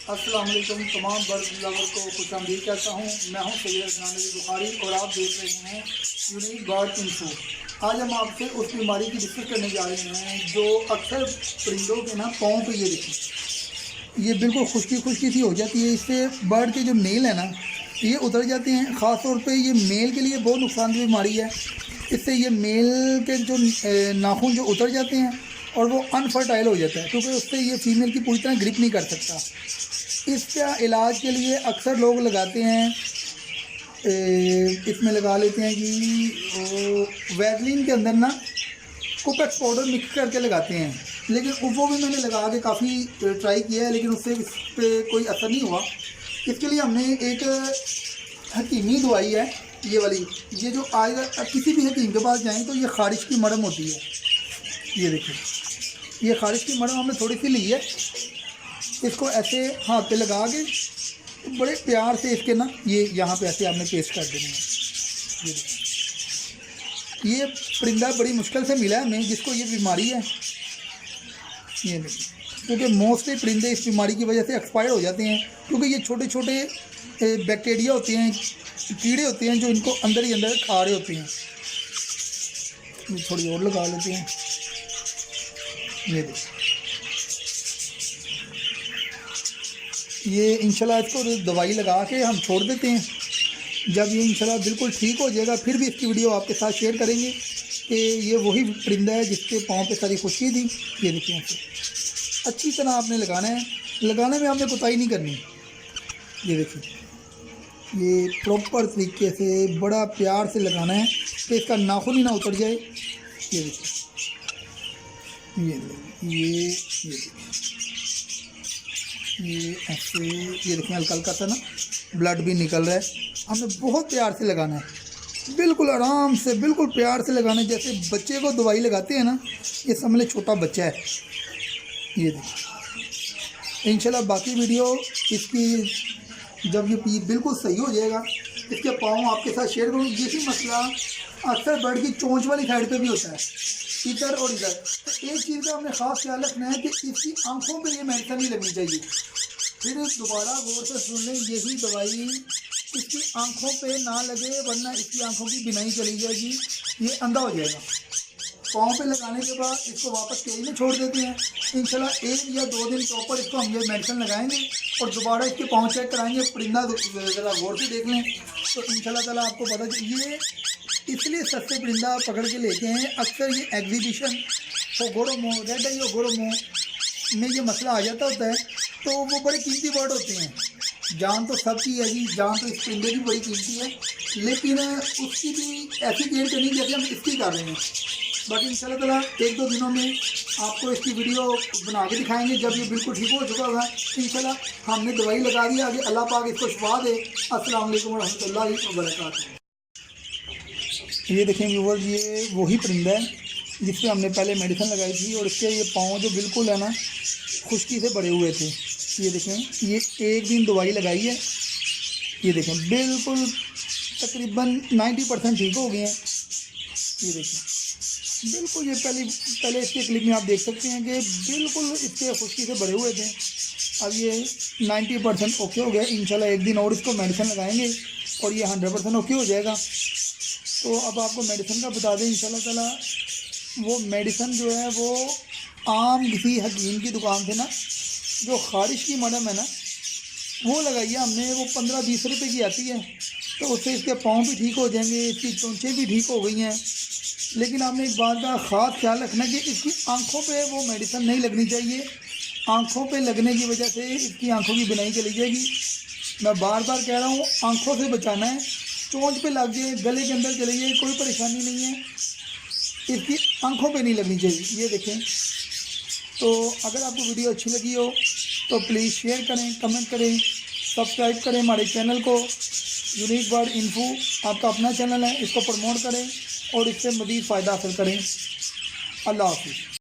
السلام علیکم تمام برڈ لور کو خوش آمدید کہتا ہوں. میں ہوں سید عدنان علی بخاری اور آپ دیکھ رہے ہیں یونیک برڈ انفو. آج ہم آپ سے اس بیماری کی ڈسکس کرنے جا رہے ہیں جو اکثر پرندوں کے نا پاؤں پہ یہ دیکھیں, یہ بالکل خشکی سی ہو جاتی ہے. اس سے برڈ کے جو نیل ہیں نا یہ اتر جاتے ہیں. خاص طور پہ یہ میل کے لیے بہت نقصان دہ بیماری ہے. اس سے یہ میل کے جو ناخن جو اتر جاتے ہیں اور وہ انفرٹائل ہو جاتا ہے, کیونکہ اس سے یہ فیمیل کی پوری طرح گرپ نہیں کر سکتا. اس کا علاج کے لیے اکثر لوگ لگاتے ہیں, اس میں لگا لیتے ہیں کہ ویزلین کے اندر نا کوپیکس پاؤڈر مکس کر کے لگاتے ہیں. لیکن وہ بھی میں نے لگا کے کافی ٹرائی کیا ہے, لیکن اس سے اس پہ کوئی اثر نہیں ہوا. اس کے لیے ہم نے ایک حکیمی دوائی ہے یہ والی, یہ جو آج کسی بھی حکیم کے پاس جائیں تو یہ خارش کی مرہم ہوتی ہے. یہ دیکھیں, یہ خارش کی مرہم ہم نے تھوڑی سی لی ہے. اس کو ایسے ہاتھ پہ لگا کے بڑے پیار سے اس کے نا یہ یہاں پہ ایسے آپ نے پیسٹ کر دینی ہے. یہ پرندہ بڑی مشکل سے ملا ہے ہمیں جس کو یہ بیماری ہے. یہ دیکھیں, کیونکہ موسٹلی پرندے اس بیماری کی وجہ سے ایکسپائر ہو جاتے ہیں, کیونکہ یہ چھوٹے چھوٹے بیکٹیریا ہوتے ہیں, کیڑے ہوتے ہیں جو ان کو اندر ہی اندر کھا رہے ہوتے ہیں. تھوڑی اور لگا لیتے ہیں. یہ دیکھیں, یہ انشاءاللہ اس کو دوائی لگا کے ہم چھوڑ دیتے ہیں. جب یہ انشاءاللہ بالکل ٹھیک ہو جائے گا پھر بھی اس کی ویڈیو آپ کے ساتھ شیئر کریں گے کہ یہ وہی پرندہ ہے جس کے پاؤں پہ ساری خشکی تھی. یہ دیکھیں, اچھی طرح آپ نے لگانا ہے, لگانے میں آپ نے کوتاہی نہیں کرنی. یہ دیکھیں, یہ پراپر طریقے سے بڑا پیار سے لگانا ہے کہ اس کا ناخن ہی نہ اتر جائے. یہ دیکھیں, یہ ایسے یہ دیکھیں ہلکا ہلکا سا نا بلڈ بھی نکل رہا ہے. ہم نے بہت پیار سے لگانا ہے, بالکل آرام سے, بالکل پیار سے لگانا ہے. جیسے بچے کو دوائی لگاتے ہیں نا, یہ سمجھ لیں چھوٹا بچہ ہے. یہ دیکھیں, انشاءاللہ باقی ویڈیو اس کی جب یہ بالکل صحیح ہو جائے گا اس کے پاؤں آپ کے ساتھ شیئر کروں. یہی مسئلہ اکثر برڈ کی چونچ والی سائڈ پہ بھی ہوتا ہے, ادھر اور ادھر. تو ایک چیز کا ہم نے خاص خیال رکھنا ہے کہ اس کی آنکھوں پہ یہ میڈیسن نہیں لگنی چاہیے. پھر دوبارہ غور سے سن لیں, یہی دوائی اس کی آنکھوں پہ نہ لگے ورنہ اس کی آنکھوں کی بینائی چلی جائے گی, یہ اندھا ہو جائے گا. پاؤں پہ لگانے کے بعد اس کو واپس کیج میں چھوڑ دیتے ہیں. انشاءاللہ 1 یا 2 دن پراپر اس کو ہم یہ میڈیسن لگائیں گے اور دوبارہ اس کے پاؤں چیک کرائیں گے. پرندہ ذرا غور سے دیکھ لیں تو انشاءاللہ تعالیٰ آپ کو پتہ چلے. یہ اس لیے سستے پرندہ پکڑ کے لیتے ہیں. اکثر یہ ایگزیبیشن ہوگورومو, ریڈ آئی ہوگورومو میں یہ مسئلہ آ جاتا ہوتا ہے, تو وہ بڑے قیمتی برڈ ہوتے ہیں. جان تو سب کی ہے جی, جان تو اس پرندے کی بڑی قیمتی ہے, لیکن اس کی بھی ایسی کیئر کرنی جیسے ہم اس کی کر رہے ہیں. باقی انشاءاللہ تعالیٰ 1-2 دنوں میں آپ کو اس کی ویڈیو بنا کے دکھائیں گے جب یہ بالکل ٹھیک ہو چکا ہوگا. انشاءاللہ ہم نے دوائی لگا دی, آگے اللہ پاک اس کو شفا دے. السلام علیکم ورحمۃ اللہ وبرکاتہ. یہ دیکھیں ویور, یہ وہی پرندہ ہے جس پہ ہم نے پہلے میڈیسن لگائی تھی اور اس کے یہ پاؤں جو بالکل ہے نا خشکی سے بڑے ہوئے تھے. یہ دیکھیں, یہ 1 دن دوائی لگائی ہے. یہ دیکھیں بالکل تقریباً 90% ٹھیک ہو گئے ہیں. یہ دیکھیں بالکل, یہ پہلے اس کے کلپ میں آپ دیکھ سکتے ہیں کہ بالکل اس کے خشکی سے بڑے ہوئے تھے. اب یہ 90% اوکے ہو گیا. انشاءاللہ 1 دن اور اس کو میڈیسن لگائیں گے اور یہ 100% اوکے ہو جائے گا. تو اب آپ کو میڈیسن کا بتا دیں, انشاءاللہ تعالیٰ وہ میڈیسن جو ہے وہ عام کسی حکیم کی دکان سے نا جو خارش کی مرہم ہے نا وہ لگائی ہے ہم نے. وہ 15-20 روپے کی آتی ہے, تو اس سے اس کے پاؤں بھی ٹھیک ہو جائیں گے, اس کی چونچیں بھی ٹھیک ہو گئی ہیں. لیکن آپ نے ایک بات کا خاص خیال رکھنا کہ اس کی آنکھوں پہ وہ میڈیسن نہیں لگنی چاہیے. آنکھوں پہ لگنے کی وجہ سے اس کی آنکھوں کی بینائی چلی جائے گی. میں بار بار کہہ رہا ہوں, آنکھوں سے بچانا ہے. چونچ پہ لگ جائے, گلے کے اندر چلی جائے, کوئی پریشانی نہیں ہے. اس کی آنکھوں پہ نہیں لگنی چاہیے. یہ دیکھیں, تو اگر آپ کو ویڈیو اچھی لگی ہو تو پلیز شیئر کریں, کمنٹ کریں, سبسکرائب کریں ہمارے چینل کو. یونیک برڈ انفو آپ کا اپنا چینل ہے, اس کو پروموٹ کریں اور اس سے مزید فائدہ حاصل کریں. اللہ حافظ.